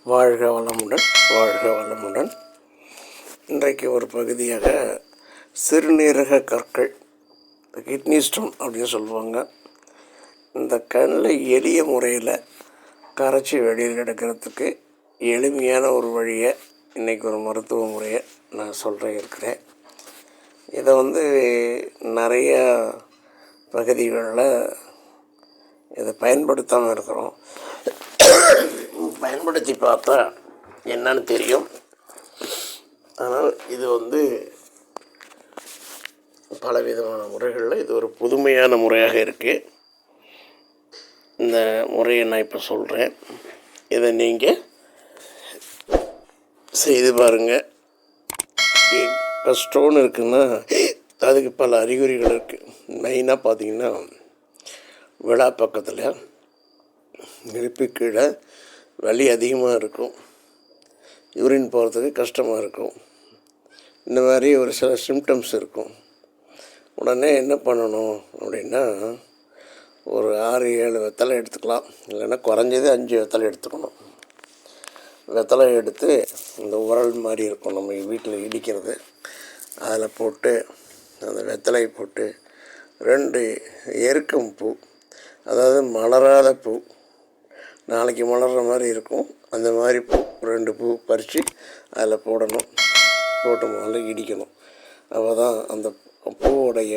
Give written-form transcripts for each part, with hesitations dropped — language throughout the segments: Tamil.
வாழ்க வளமுடன், வாழ்க வளமுடன். இன்றைக்கு ஒரு பகுதியாக சிறுநீரக கற்கள், கிட்னி ஸ்டோன் அப்படின்னு சொல்லுவாங்க. இந்த கண்ணில் எளிய முறையில் கரைச்சி வெளியில் எடுக்கிறதுக்கு எளிமையான ஒரு வழியை, இன்றைக்கி ஒரு மருத்துவ முறையை நான் இருக்கிறேன். இதை நிறைய பகுதிகளில் இதை பயன்படுத்தாமல் இருக்கிறோம். பயன்படுத்தி பார்த்தா என்னன்னு தெரியும். ஆனால் இது பலவிதமான முறைகளில் இது ஒரு புதுமையான முறையாக இருக்குது. இந்த முறையை நான் இப்போ சொல்கிறேன். இதை நீங்கள் செய்து பாருங்கள். இப்போ ஸ்டோன் இருக்குன்னா அதுக்கு பல அறிகுறிகள் இருக்குது. மெயினாக பார்த்திங்கன்னா விழா பக்கத்தில் இடுப்பு கீழே வலி அதிகமாக இருக்கும், யூரின் போகிறதுக்கு கஷ்டமாக இருக்கும். இந்த மாதிரி ஒரு சில சிம்டம்ஸ் இருக்கும். உடனே என்ன பண்ணணும் அப்படின்னா, ஒரு 6-7 வெத்தலை எடுத்துக்கலாம். இல்லைன்னா குறைஞ்சது 5 வெத்தலை எடுத்துக்கணும். வெத்தலை எடுத்து இந்த உரல் மாதிரி இருக்கும் நம்ம வீட்டில் இடிக்கிறது, அதில் போட்டு அந்த வெத்தலையை போட்டு 2 எருக்கம் பூ, அதாவது மலராத பூ, நாளைக்கு மலர்கிற மாதிரி இருக்கும், அந்த மாதிரி பூ 2 பூ பறித்து அதில் போடணும். போட்டு முதல்ல இடிக்கணும். அப்போ தான் அந்த பூவுடைய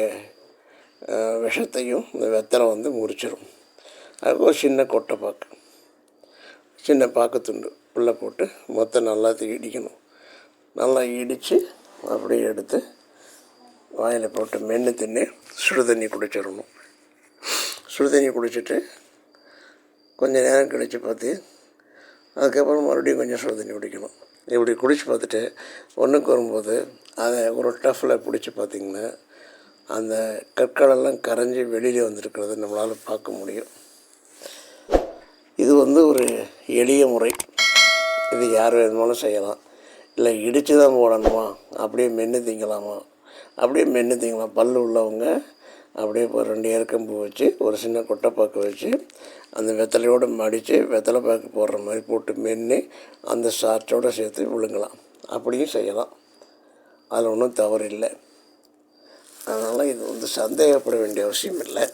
விஷத்தையும் இந்த வெத்தலை முறிச்சிடும். அதுக்கு ஒரு சின்ன கொட்டைப்பாக்கு, சின்ன பாக்குத்துண்டு உள்ளே போட்டு மொத்தம் நல்லா இடிக்கணும். நல்லா இடித்து அப்படியே எடுத்து வாயில் போட்டு மென்று தின்னு சுடு தண்ணி குடிச்சிடணும். சுடு தண்ணி குடிச்சிட்டு கொஞ்சம் நேரம் கழித்து பார்த்து அதுக்கப்புறம் மறுபடியும் கொஞ்சம் சுடு தண்ணி குடிக்கணும். இப்படி குடித்து பார்த்துட்டு ஒன்றுக்கு வரும்போது அதை ஒரு டஃப்பில் பிடிச்சி பார்த்திங்கன்னா அந்த கற்களெல்லாம் கரைஞ்சி வெளியில் வந்துருக்கிறத நம்மளால் பார்க்க முடியும். இது ஒரு எளிய முறை. இது யார் வேணுமாலும் செய்யலாம். இல்லை இடித்து தான் போடணுமா, அப்படியே மென்று திங்கலாமா, அப்படியே மென்று திங்கலாம். பல் உள்ளவங்க அப்படியே இப்போ 2 எருக்கம்பூ வச்சு ஒரு சின்ன கொட்டைப்பாக்கு வச்சு அந்த வெத்தலையோடு மடித்து வெத்தலை பாக்கு போடுற மாதிரி போட்டு மென்று அந்த சாற்றோடு சேர்த்து விழுங்கலாம். அப்படியும் செய்யலாம். அதில் ஒன்றும் தவறு இல்லை. அதனால் இது சந்தேகப்பட வேண்டிய அவசியம் இல்லை.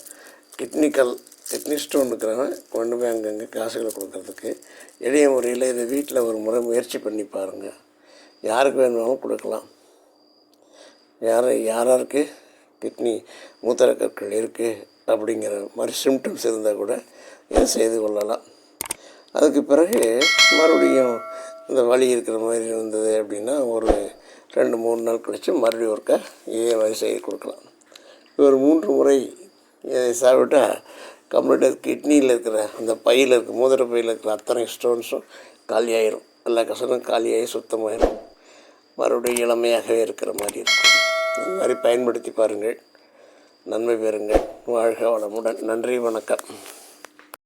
கிட்னி ஸ்டோன் இருக்கிறவங்க கொண்டு போய் அங்கங்கே காசுகளை கொடுக்கறதுக்கு எளிய முறையில் இதை வீட்டில் ஒரு முறை முயற்சி பண்ணி பாருங்கள். யாருக்கு வேணுமாலும் கொடுக்கலாம். யாராருக்கு கிட்னி மூத்திர கற்கள் இருக்குது அப்படிங்கிற மாதிரி சிம்டம்ஸ் இருந்தால் கூட இதை செய்து கொள்ளலாம். அதுக்கு பிறகு மறுபடியும் இந்த வலி இருக்கிற மாதிரி இருந்தது அப்படின்னா ஒரு 2-3 நாள் கழித்து மறுபடியும் ஒருக்கா இதே மாதிரி செய்து கொடுக்கலாம். ஒரு 3 முறை இதை சாப்பிட்டால் கம்ப்ளீட்டாக கிட்னியில் இருக்கிற அந்த பையில் இருக்கிற மூத்திர பையில் இருக்கிற அத்தனை ஸ்டோன்ஸும் காலியாயிரும். எல்லா கசனும் காலியாகி சுத்தமாயிடும். மறுபடியும் இளமையாகவே இருக்கிற மாதிரி இருக்கும். இந்த மாதிரி பயன்படுத்தி பாருங்கள். நன்மை பெறுங்கள். வாழ்க வளமுடன். நன்றி, வணக்கம்.